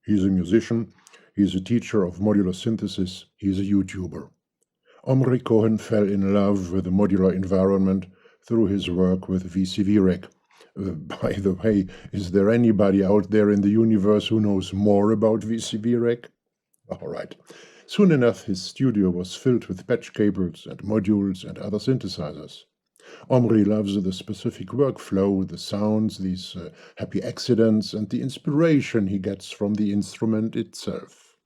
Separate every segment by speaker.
Speaker 1: He's a musician, he's a teacher of modular synthesis, he's a YouTuber. Omri Cohen fell in love with the modular environment through his work with VCV Rack. By the way, is there anybody out there in the universe who knows more about VCV Rack? All right. Soon enough, his studio was filled with patch cables and modules and other synthesizers. Omri loves the specific workflow, the sounds, these happy accidents, and the inspiration he gets from the instrument itself.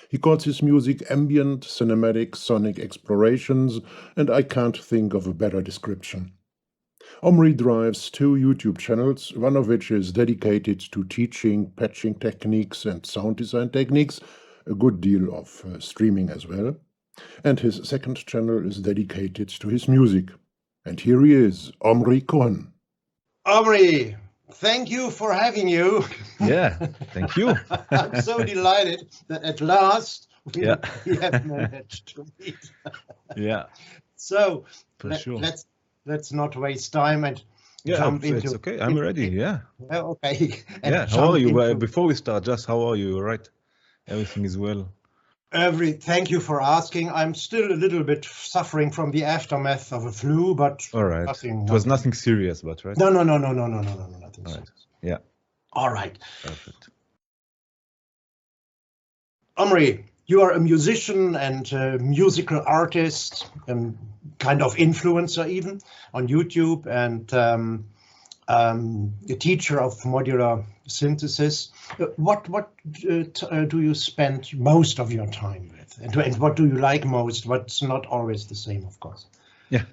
Speaker 1: He calls his music ambient, cinematic, sonic explorations, and I can't think of a better description. Omri drives 2 YouTube channels, one of which is dedicated to teaching patching techniques and sound design techniques, a good deal of streaming as well. And his second channel is dedicated to his music. And here he is, Omri Cohen.
Speaker 2: Omri, thank you for having you.
Speaker 3: Yeah, thank you.
Speaker 2: I'm so delighted that at last we have managed to meet.
Speaker 3: Yeah.
Speaker 2: So
Speaker 3: sure.
Speaker 2: let's not waste time and jump into.
Speaker 3: It's okay. I'm ready. Yeah.
Speaker 2: Okay.
Speaker 3: And how are you? Before we start, just how are you? Right. Everything is well.
Speaker 2: Thank you for asking. I'm still a little bit suffering from the aftermath of a flu, but
Speaker 3: all right.
Speaker 2: Nothing,
Speaker 3: it was nothing serious, but right?
Speaker 2: No, nothing serious.
Speaker 3: Right. Yeah.
Speaker 2: All right.
Speaker 3: Perfect.
Speaker 2: Omri, you are a musician and a musical artist, kind of influencer even on YouTube, and a teacher of modular synthesis. What do you spend most of your time with, and what do you like most? What's not always the same, of course.
Speaker 3: Yeah.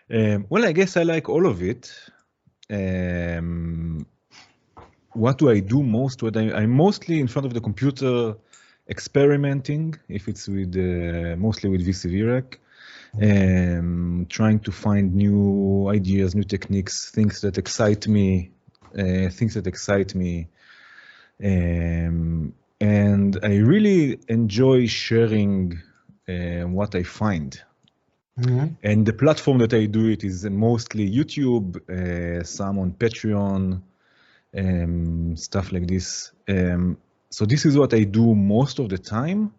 Speaker 3: Well, I guess I like all of it. What do I do most? I'm mostly in front of the computer experimenting, if it's with mostly with VCV Rack, trying to find new ideas, new techniques, things that excite me, and I really enjoy sharing what I find. Mm-hmm. And the platform that I do it is mostly YouTube, some on Patreon, stuff like this. So this is what I do most of the time.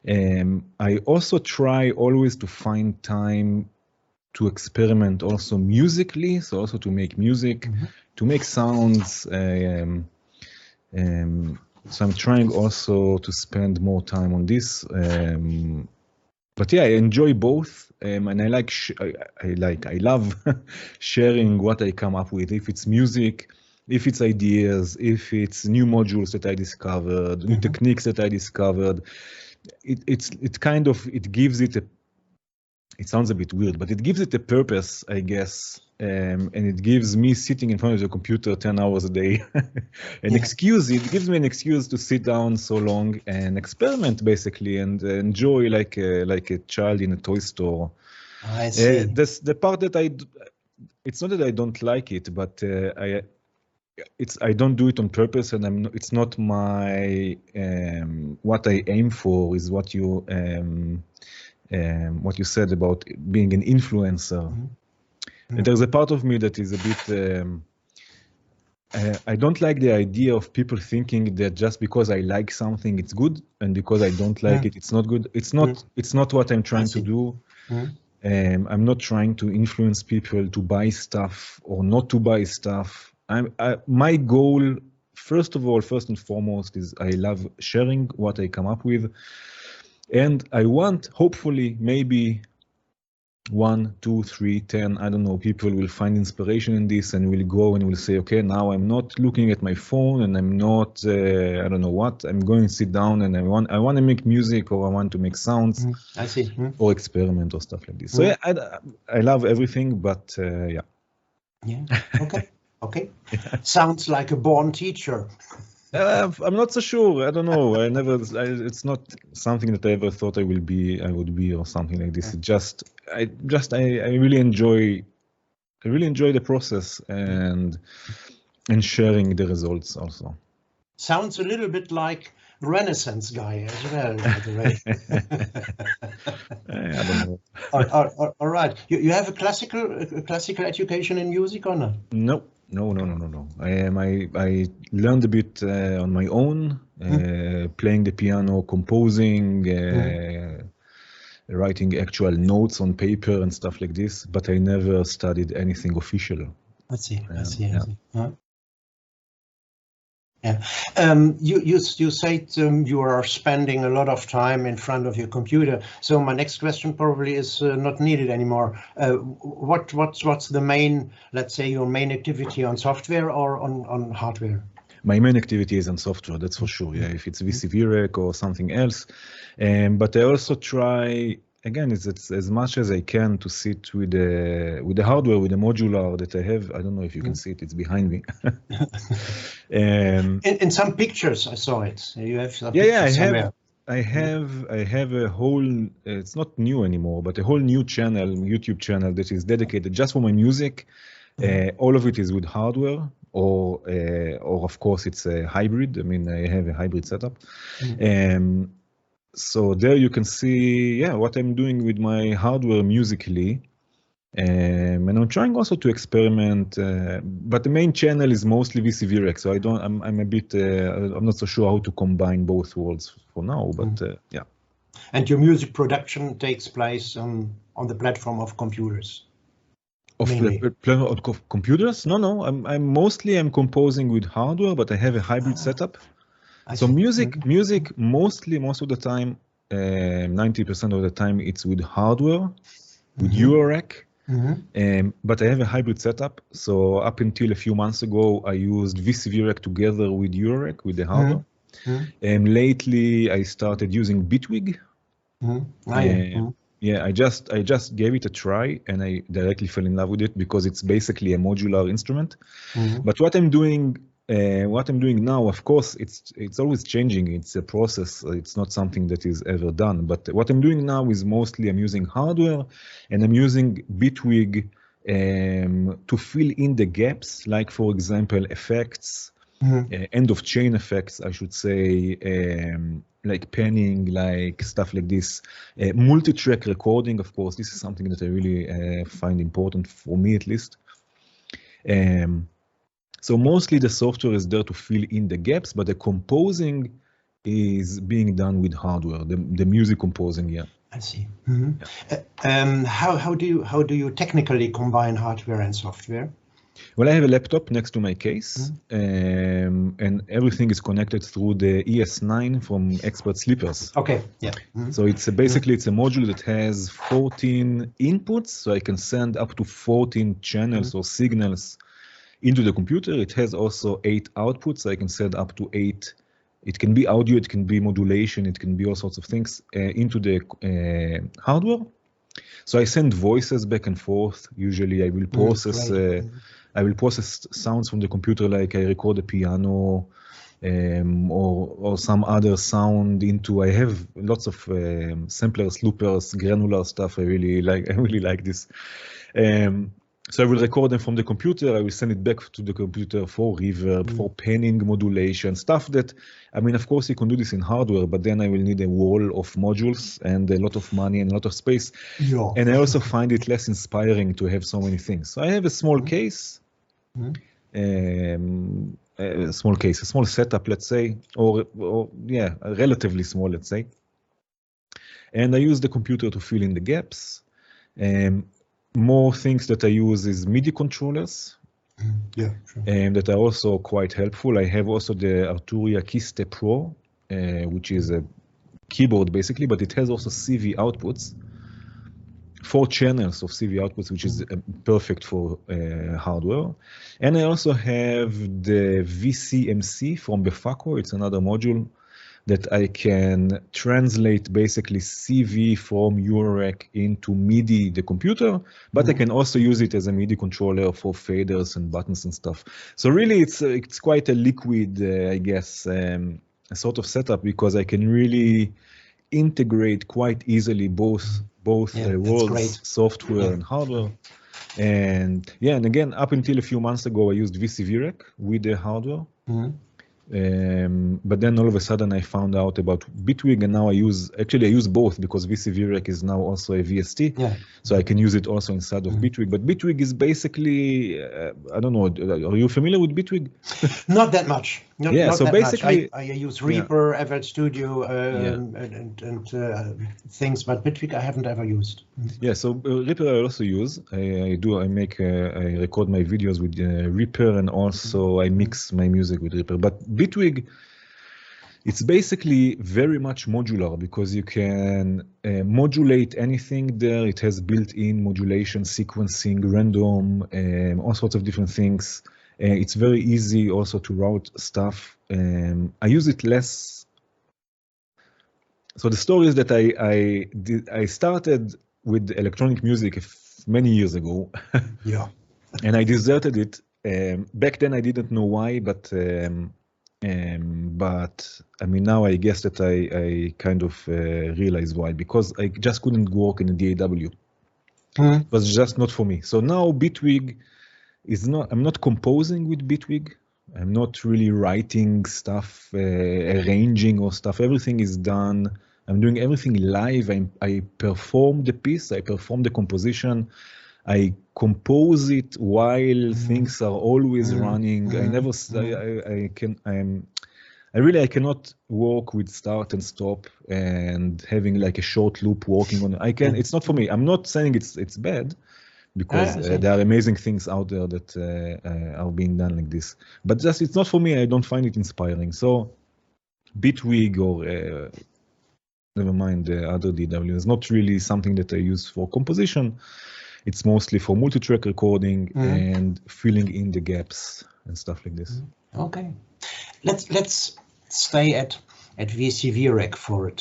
Speaker 3: I also try always to find time to experiment also musically, so also to make music, mm-hmm. to make sounds. So I'm trying also to spend more time on this. But yeah, I enjoy both, and I love sharing what I come up with. If it's music, if it's ideas, if it's new modules that I discovered, mm-hmm. new techniques that I discovered, it gives it it sounds a bit weird, but it gives it a purpose, I guess, and it gives me sitting in front of the computer 10 hours a day it gives me an excuse to sit down so long and experiment basically and enjoy like a child in a toy store.
Speaker 2: I see.
Speaker 3: That's the part that it's not that I don't like it, but I don't do it on purpose, and it's not my what I aim for is what you said about being an influencer. Mm-hmm. And there's a part of me that is a bit, I don't like the idea of people thinking that just because I like something, it's good, and because I don't like it, it's not good. It's not what I'm trying to do. Mm-hmm. I'm not trying to influence people to buy stuff or not to buy stuff. My goal, first and foremost, is I love sharing what I come up with. And I want, hopefully, maybe 1, 2, 3, 10, I don't know, people will find inspiration in this and will go and will say, okay, now I'm not looking at my phone and I'm not, I don't know what, I'm going to sit down and I want to make music, or I want to make sounds.
Speaker 2: I see.
Speaker 3: Or experiment or stuff like this. So yeah, I love everything, but yeah.
Speaker 2: Yeah, okay. Okay. Sounds like a born teacher.
Speaker 3: I'm not so sure. I don't know. It's not something that I ever thought I would be or something like this. I really enjoy the process and sharing the results also.
Speaker 2: Sounds a little bit like Renaissance guy as well, by the way.
Speaker 3: I don't know.
Speaker 2: All right. You have a classical education in music or not?
Speaker 3: No. No. I learned a bit on my own, playing the piano, composing, writing actual notes on paper and stuff like this, but I never studied anything official.
Speaker 2: I see.
Speaker 3: Yeah.
Speaker 2: You said you are spending a lot of time in front of your computer. So my next question probably is not needed anymore. What's the main, let's say, your main activity on software or on hardware?
Speaker 3: My main activity is on software, that's for sure. Yeah, if it's VCV Rack or something else, but I also try. Again, it's as much as I can to sit with the hardware, with the modular that I have. I don't know if you can see it; it's behind me.
Speaker 2: In some pictures, I saw it. You have some
Speaker 3: pictures
Speaker 2: somewhere.
Speaker 3: I have a whole. It's not new anymore, but a whole new channel, YouTube channel that is dedicated just for my music. All of it is with hardware, or of course it's a hybrid. I mean, I have a hybrid setup. So there you can see, what I'm doing with my hardware musically. And I'm trying also to experiment, but the main channel is mostly VCV Rack. So I'm a bit, I'm not so sure how to combine both worlds for now, but yeah.
Speaker 2: And your music production takes place on the platform of computers?
Speaker 3: Of the platform of computers? No. I'm composing with hardware, but I have a hybrid setup. So music mostly, most of the time, 90% of the time, it's with hardware, with Eurorack. But I have a hybrid setup. So up until a few months ago, I used VCV Rack together with Eurorack, with the hardware. And lately, I started using Bitwig. Yeah, I just gave it a try, and I directly fell in love with it because it's basically a modular instrument. But what I'm doing now, of course, it's always changing. It's a process. It's not something that is ever done. But what I'm doing now is mostly I'm using hardware, and I'm using Bitwig to fill in the gaps, like for example, effects, end of chain effects, I should say, like panning, like stuff like this. Multi-track recording, of course, this is something that I really find important for me, at least. So mostly the software is there to fill in the gaps, but the composing is being done with hardware, the music composing, yeah.
Speaker 2: I see. How do you technically combine hardware and software?
Speaker 3: Well, I have a laptop next to my case, and everything is connected through the ES9 from Expert Sleepers.
Speaker 2: Okay, yeah.
Speaker 3: So it's basically it's a module that has 14 inputs, so I can send up to 14 channels or signals into the computer. It has also 8 outputs, so I can send up to 8. It can be audio, it can be modulation, it can be all sorts of things into the hardware. So I send voices back and forth. Usually I will process sounds from the computer, like I record a piano or some other sound into. I have lots of samplers, loopers, granular stuff. I really like this. So I will record them from the computer. I will send it back to the computer for reverb, for panning, modulation, stuff that, I mean, of course you can do this in hardware, but then I will need a wall of modules and a lot of money and a lot of space. Yeah. And I also find it less inspiring to have so many things. So I have a small case, a small setup, let's say, or relatively small, let's say. And I use the computer to fill in the gaps. More things that I use is MIDI controllers, that are also quite helpful. I have also the Arturia Kiste Pro, which is a keyboard basically, but it has also CV outputs, 4 channels of CV outputs, which is perfect for hardware. And I also have the VCMC from Befaco. It's another module that I can translate basically CV from Eurorack into MIDI, the computer, but I can also use it as a MIDI controller for faders and buttons and stuff. So really it's quite a liquid, I guess, a sort of setup, because I can really integrate quite easily both worlds, software and hardware. And again, up until a few months ago, I used VCV Rack with the hardware. But then all of a sudden I found out about Bitwig, and now I use both because VCV Rack is now also a VST, so I can use it also inside of Bitwig. But Bitwig is basically, I don't know, are you familiar with Bitwig?
Speaker 2: Not that much. Not
Speaker 3: so
Speaker 2: that
Speaker 3: basically,
Speaker 2: much. I use Reaper, FL Studio, and things, but Bitwig I haven't ever used.
Speaker 3: Yeah, so Reaper I also use. I record my videos with Reaper, and also I mix my music with Reaper. But Bitwig, it's basically very much modular because you can modulate anything there. It has built-in modulation, sequencing, random, all sorts of different things. It's very easy also to route stuff. I use it less. So the story is that I started with electronic music many years ago.
Speaker 2: Yeah.
Speaker 3: And I deserted it. Back then I didn't know why, but I mean, now I guess that I kind of realize why, because I just couldn't work in a DAW. It was just not for me. So now Bitwig is not, I'm not composing with Bitwig. I'm not really writing stuff, arranging or stuff. Everything is done. I'm doing everything live. I perform the piece. I perform the composition. I compose it while things are always running. I never, I cannot work with start and stop and having like a short loop working on. It's not for me. I'm not saying it's bad, because there are amazing things out there that are being done like this. But just, it's not for me. I don't find it inspiring. So Bitwig or never mind the other DW is not really something that I use for composition. It's mostly for multi-track recording and filling in the gaps and stuff like this.
Speaker 2: Okay, let's stay at VCV Rack for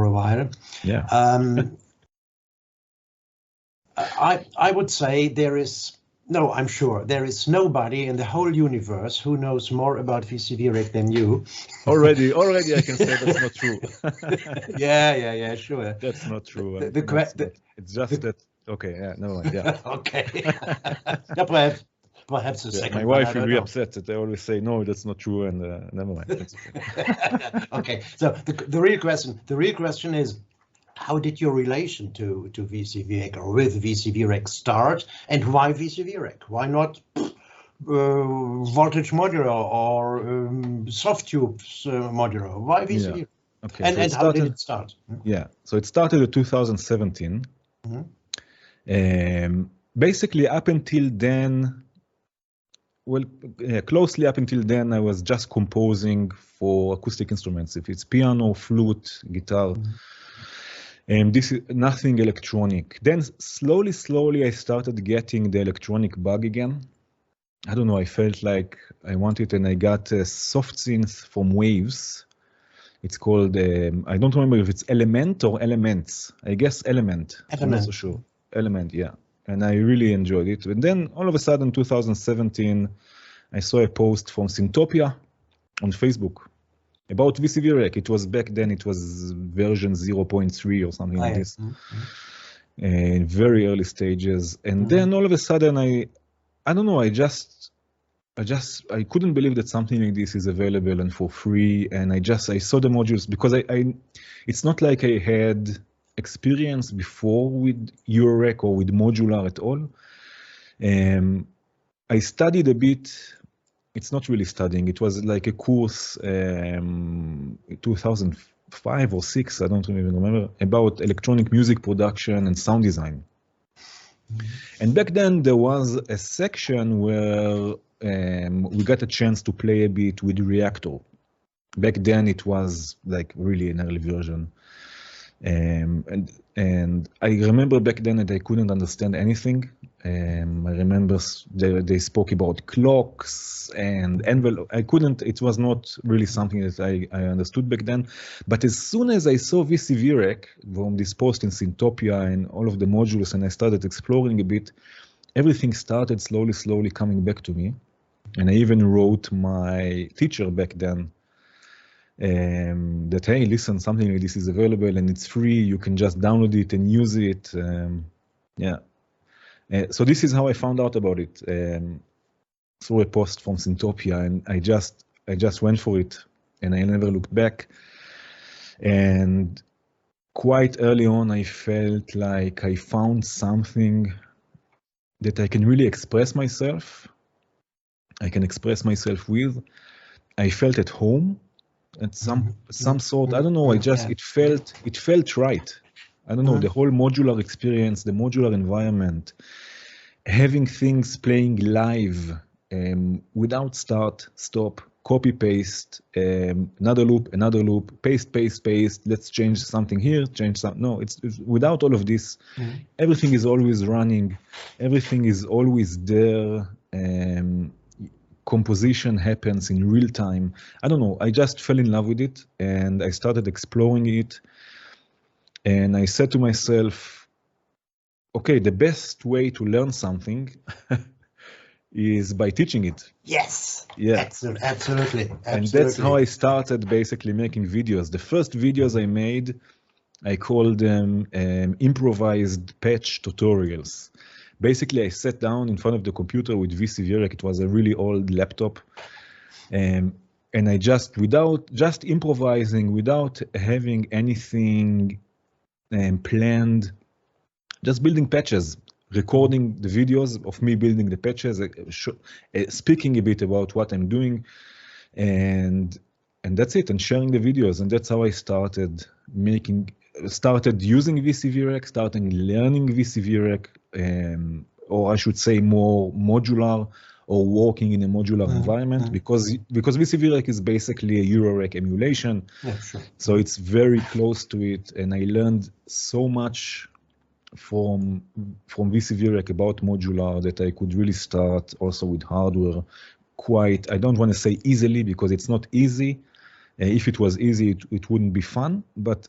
Speaker 2: a while.
Speaker 3: Yeah.
Speaker 2: I would say I'm sure there is nobody in the whole universe who knows more about VCV Rack than you.
Speaker 3: Already I can say that's not true.
Speaker 2: Yeah, sure.
Speaker 3: That's not true. It's just that. Okay, yeah, never mind. Yeah.
Speaker 2: Okay. Yeah, perhaps a second.
Speaker 3: My wife will be upset that I always say no, that's not true, and never mind. That's
Speaker 2: okay. Okay. So the real question is, how did your relation to VCV Rack or with VCV Rack start, and why VCV Rack? Why not voltage modular or Softtubes modular? Why VCV?
Speaker 3: Yeah. Okay.
Speaker 2: And how did it start?
Speaker 3: Yeah. So it started in 2017. Basically, up until then, closely up until then, I was just composing for acoustic instruments. If it's piano, flute, guitar. And this is nothing electronic. Then slowly I started getting the electronic bug again. I don't know, I felt like I wanted, and I got a soft synth from Waves. It's called, I don't remember if it's Element or Elements. I guess Element. I'm not so sure. Element, yeah. And I really enjoyed it. And then all of a sudden, 2017, I saw a post from Synthopia on Facebook about VCV Rack. It was back then, it was version 0.3 or something like this. In very early stages. And then all of a sudden, I don't know, I couldn't believe that something like this is available and for free. And I saw the modules, because it's not like I had experience before with Eurorack or with modular at all. I studied a bit. It's not really studying. It was like a course, 2005 or 6, I don't even remember, about electronic music production and sound design. And back then there was a section where we got a chance to play a bit with Reactor. Back then it was like really an early version. And I remember back then that I couldn't understand anything. I remember they spoke about clocks and envelope. It was not really something that I understood back then. But as soon as I saw VCV Rack from this post in Synthopia and all of the modules, and I started exploring a bit, everything started slowly coming back to me. And I even wrote my teacher back then that, hey, listen, something like this is available and it's free. You can just download it and use it. So this is how I found out about it, through a post from Synthopia, and I just went for it, and I never looked back. And quite early on, I felt like I found something that I can really express myself. I can express myself with. I felt at home at some sort. I don't know. It felt right. I don't know, the whole modular experience, the modular environment, having things playing live without start, stop, copy, paste, another loop, paste, let's change something here, change something. No, it's without all of this, everything is always running, everything is always there. Composition happens in real time. I don't know, I just fell in love with it and I started exploring it. And I said to myself, okay, the best way to learn something is by teaching it.
Speaker 2: Yes.
Speaker 3: Yeah.
Speaker 2: Absolutely.
Speaker 3: And that's how I started basically making videos. The first videos I made, I called them improvised patch tutorials. Basically, I sat down in front of the computer with VCV Rack. It was a really old laptop. And I just improvising, without having anything planned, just building patches, recording the videos of me building the patches, speaking a bit about what I'm doing, and that's it, and sharing the videos. And that's how I started using VCV Rack, starting learning VCV Rack, or I should say more modular, or working in a modular environment, because VCV Rack is basically a Eurorack emulation.
Speaker 2: Yeah, sure.
Speaker 3: So it's very close to it, and I learned so much from VCV Rack about modular that I could really start also with hardware quite, I don't want to say easily, because it's not easy. If it was easy, it wouldn't be fun, but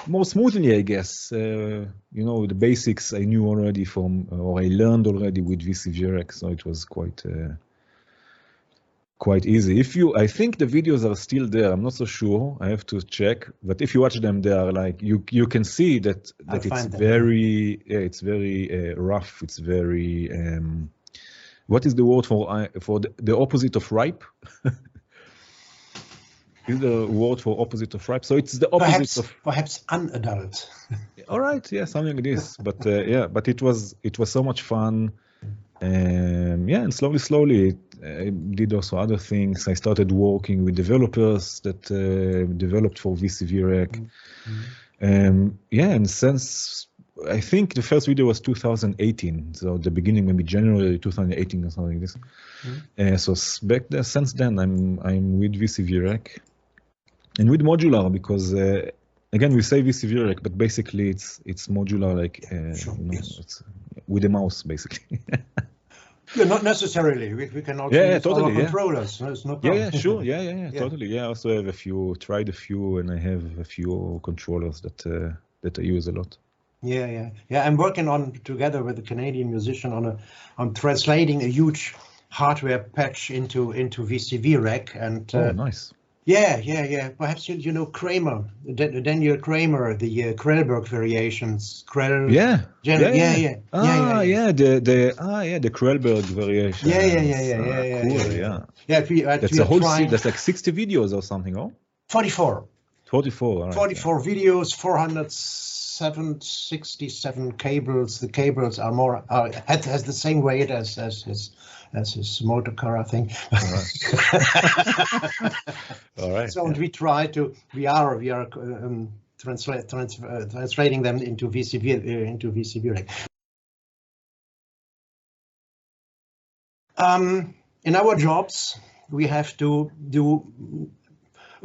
Speaker 3: more smoothly, I guess. You know, the basics I knew already or I learned already with VCV Rack, so it was quite easy. I think the videos are still there. I'm not so sure. I have to check. But if you watch them, they are like you can see that it's very rough. It's very what is the word for the opposite of ripe? Is the word for opposite of ripe? So it's the opposite
Speaker 2: perhaps unadult.
Speaker 3: All right, yeah, something like this. But but it was so much fun. And slowly I did also other things. I started working with developers that developed for VCV Rack. And since I think the first video was 2018, so the beginning, maybe January 2018 or something like this. So back there, since then, I'm with VCV Rack and with modular, because again, we say VCV Rack, but basically it's modular, like it's with a mouse, basically.
Speaker 2: Yeah, not necessarily. We can also use our controllers. No, it's no problem.
Speaker 3: Yeah, sure. Yeah, totally. Yeah, I also have tried a few, and I have a few controllers that I use a lot.
Speaker 2: Yeah. I'm working together with a Canadian musician on translating a huge hardware patch into VCV Rack, and
Speaker 3: nice.
Speaker 2: Yeah. Perhaps you know Kramer, Daniel Kramer, the Krellberg variations.
Speaker 3: The Krellberg variation.
Speaker 2: Yeah.
Speaker 3: Cool. That's a whole that's like 60 videos or something, oh?
Speaker 2: 44.
Speaker 3: 44. All right,
Speaker 2: 44 videos, 467 cables. The cables are more has the same weight as his motor car, I think.
Speaker 3: All right.
Speaker 2: So we are translating them into VCV Rack. In our jobs, we have to do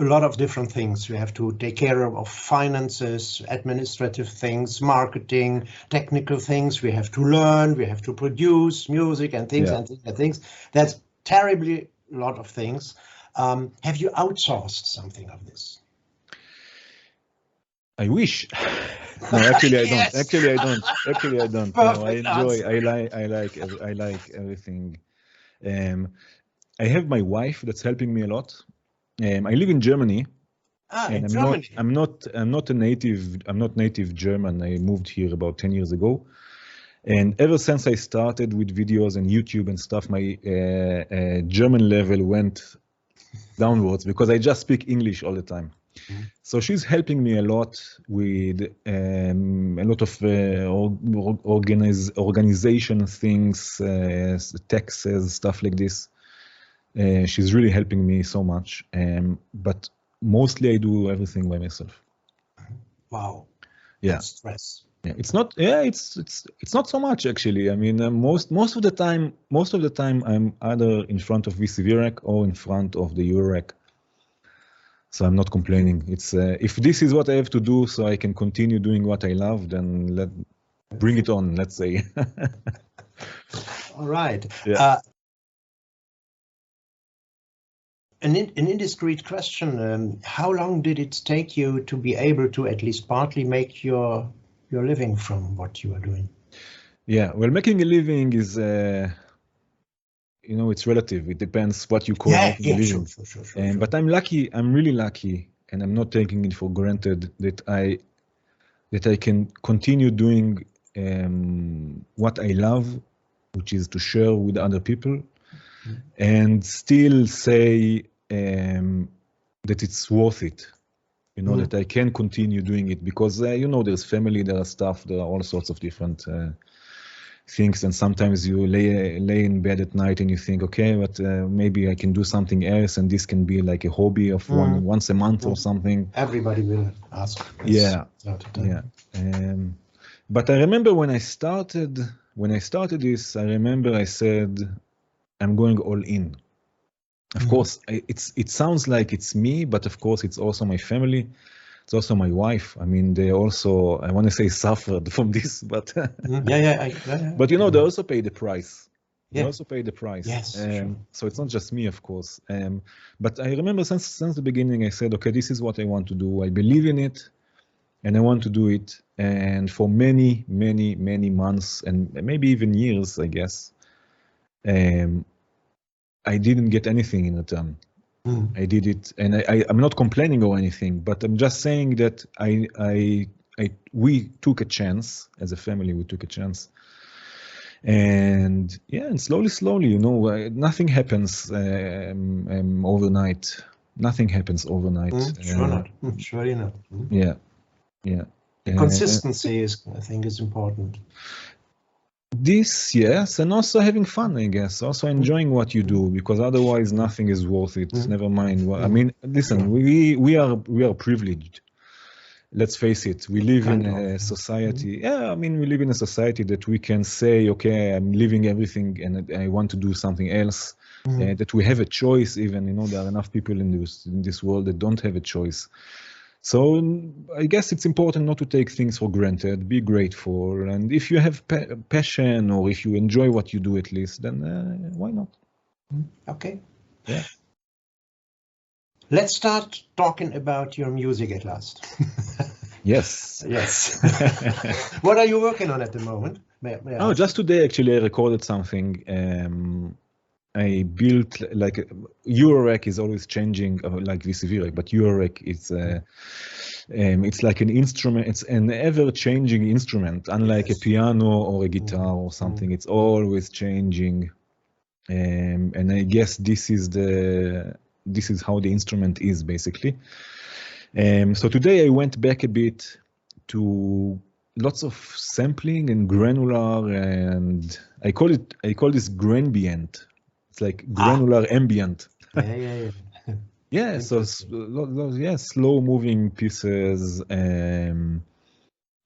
Speaker 2: a lot of different things. We have to take care of finances, administrative things, marketing, technical things. We have to learn, we have to produce music and things and things. That's terribly a lot of things. Have you outsourced something of this?
Speaker 3: I wish. No, actually I don't.
Speaker 2: Yes.
Speaker 3: Actually I don't. No, I like everything. I have my wife that's helping me a lot. I live in Germany.
Speaker 2: In
Speaker 3: Germany. I'm not native German. I moved here about 10 years ago. And ever since I started with videos and YouTube and stuff, my German level went downwards because I just speak English all the time. So she's helping me a lot with a lot of organization things, taxes, stuff like this. She's really helping me so much. But mostly I do everything by myself.
Speaker 2: Wow.
Speaker 3: Yeah.
Speaker 2: That's stress.
Speaker 3: Yeah, it's not. Yeah, it's not so much actually. I mean, most of the time I'm either in front of VCV Rack or in front of the Rack. So I'm not complaining. It's if this is what I have to do, so I can continue doing what I love, then bring it on. Let's say.
Speaker 2: All right.
Speaker 3: Yeah.
Speaker 2: An indiscreet question. How long did it take you to be able to at least partly make your living from what you are doing?
Speaker 3: Yeah. Well, making a living is. It's relative. It depends what you call making a living.
Speaker 2: Sure.
Speaker 3: But I'm lucky. I'm really lucky, and I'm not taking it for granted that I can continue doing what I love, which is to share with other people, and still say that it's worth it. That I can continue doing it because there's family, there are stuff, there are all sorts of different things, and sometimes you lay in bed at night and you think, okay, but maybe I can do something else, and this can be like a hobby of once a month or something.
Speaker 2: Everybody will ask.
Speaker 3: Yeah. But I remember when I started this, I remember I said, I'm going all in. Of course, it sounds like it's me, but of course it's also my family. It's also my wife. I mean, they also, I want to say, suffered from this, but but they also pay the price. They also pay the price.
Speaker 2: Yes, sure.
Speaker 3: So it's not just me, of course. But I remember since the beginning, I said, okay, this is what I want to do. I believe in it, and I want to do it. And for many, many, many months, and maybe even years, I guess, I didn't get anything in return. I did it, and I'm not complaining or anything, but I'm just saying that we took a chance as a family. We took a chance, and slowly, nothing happens overnight. Nothing happens overnight.
Speaker 2: Surely not.
Speaker 3: Yeah.
Speaker 2: The consistency I think is important.
Speaker 3: This, yes, and also having fun, I guess. Also enjoying what you do, because otherwise nothing is worth it. Never mind. I mean, listen, we are privileged. Let's face it. We live in a society. Yeah, I mean, we live in a society that we can say, okay, I'm leaving everything and I want to do something else. That we have a choice. Even there are enough people in this world that don't have a choice. So I guess it's important not to take things for granted, be grateful, and if you have passion or if you enjoy what you do at least, then why not?
Speaker 2: Okay.
Speaker 3: Yeah.
Speaker 2: Let's start talking about your music at last.
Speaker 3: Yes.
Speaker 2: What are you working on at the moment?
Speaker 3: Just today actually I recorded something. I built like Rack is always changing, like VCV Rack, but Rack is it's like an instrument. It's an ever-changing instrument, unlike a piano or a guitar or something. It's always changing, and I guess this is how the instrument is basically. So today I went back a bit to lots of sampling and granular, and I call this granbient. Like granular ambient. Yeah. So slow moving pieces,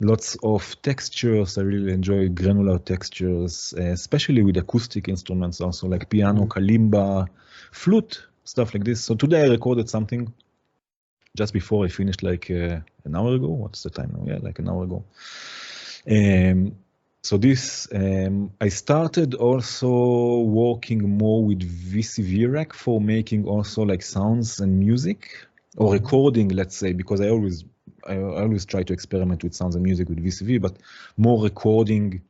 Speaker 3: lots of textures. I really enjoy granular textures, especially with acoustic instruments also, like piano, kalimba, flute, stuff like this. So today I recorded something just before I finished, like an hour ago. What's the time now? Yeah, like an hour ago. So this, I started also working more with VCV Rack for making also like sounds and music, or recording, let's say, because I always try to experiment with sounds and music with VCV, but more recording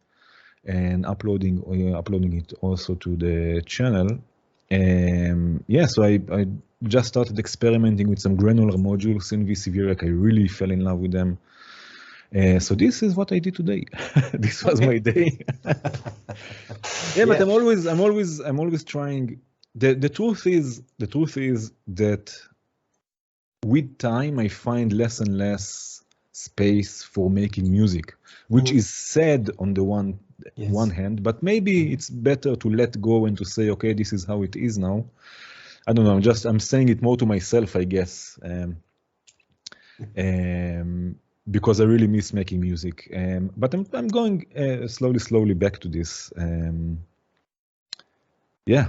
Speaker 3: and uploading it also to the channel. So I just started experimenting with some granular modules in VCV Rack. I really fell in love with them. So this is what I did today. This was my day. Yeah, but
Speaker 2: Yeah.
Speaker 3: I'm always trying. The truth is that with time I find less and less space for making music, which is sad on the one hand, but maybe it's better to let go and to say, okay, this is how it is now. I don't know. I'm saying it more to myself, I guess, because I really miss making music. But I'm going slowly back to this. Yeah.